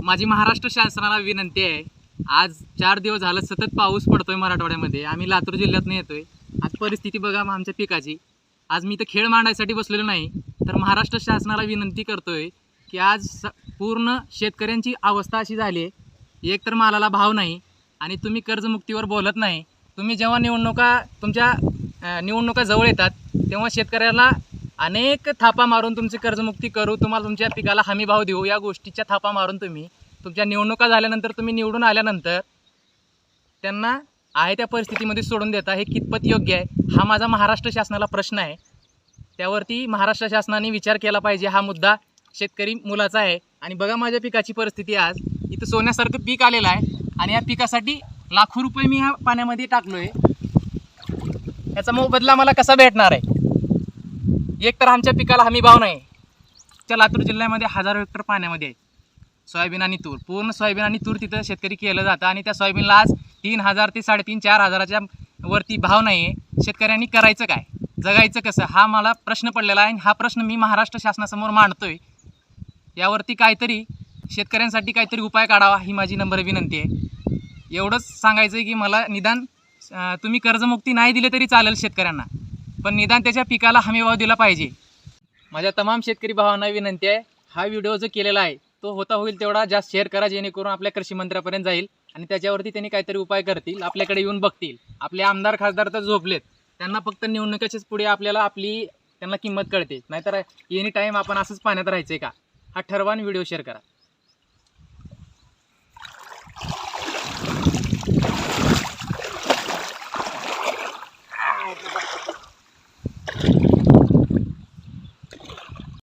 माझी महाराष्ट्र शासनाला विनंती आहे। आज 4 दिवस झालं सतत पाऊस पडतोय मराठवाड्यामध्ये। आम्ही लातूर जिल्ह्यातून येतोय। आज परिस्थिती बघा आमच्या पिकाची। आज मी इथं खेळ मांडायसाठी बसलेलो नाही, तर महाराष्ट्र शासनाला विनंती करतोय की आज पूर्ण शेतकऱ्यांची अवस्था अशी झाली आहे, एक तर मालाला भाव नाही आणि तुम्ही कर्जमुक्तीवर बोलत नाही। तुम्ही जेव्हा निवडणुका जवळ येतात तेव्हा शेतकऱ्याला अनेक थापा मारून तुमची कर्जमुक्ती करू, तुम्हाला तुमच्या पिकाला हमी भाव देऊ, या गोष्टीच्या थापा मारून तुम्ही तुमच्या निवडणुका झाल्यानंतर तुम्ही निवडून आल्यानंतर त्यांना आहे त्या परिस्थितीमध्ये सोडून देता, हे कितपत योग्य आहे? हा माझा महाराष्ट्र शासनाला प्रश्न आहे। त्यावरती महाराष्ट्र शासनाने विचार केला पाहिजे। हा मुद्दा शेतकरी मुलाचा आहे। आणि बघा माझ्या पिकाची परिस्थिती आज इथं सोन्यासारखं पीक आलेलं आहे आणि या पिकासाठी लाखो रुपये मी ह्या पाण्यामध्ये टाकलोय। याचा मोबदला मला कसा भेटणार आहे? एक तर आमच्या पिकाला हमी भाव नाही। त्या लातूर जिल्ह्यामध्ये हजारो हेक्टर पाण्यामध्ये आहे सोयाबीन आणि तूर, पूर्ण सोयाबीन आणि तूर तिथं शेतकरी केलं जातं आणि त्या सोयाबीनला आज 3,000 ते 3,500-4 हजाराच्या वरती भाव नाही आहे। शेतकऱ्यांनी करायचं काय, जगायचं कसं, हा मला प्रश्न पडलेला आहे। हा प्रश्न मी महाराष्ट्र शासनासमोर मांडतोय। यावरती काहीतरी शेतकऱ्यांसाठी काहीतरी उपाय काढावा, ही माझी नम्र विनंती आहे। एवढंच सांगायचं आहे की मला निदान तुम्ही कर्जमुक्ती नाही दिले तरी चालेल शेतकऱ्यांना, पण निदान त्याच्या पिकाला हमीभाव दिला पाहिजे। माझ्या तमाम शेतकरी भावांना विनंती आहे, हा व्हिडिओ जो केलेला आहे तो होईल तेवढा जास्त शेअर करा, जेणेकरून आपल्या कृषी मंत्र्यापर्यंत जाईल आणि त्याच्यावरती त्यांनी काहीतरी उपाय करतील, आपल्याकडे येऊन बघतील। आपले आमदार खासदार तर झोपलेत, त्यांना फक्त निवडणुकीच्याच पुढे आपल्याला त्यांना किंमत कळते, नाहीतर एनी टाईम आपण असंच पाण्यात राहायचं का? हा ठरवा आणि व्हिडिओ शेअर करा।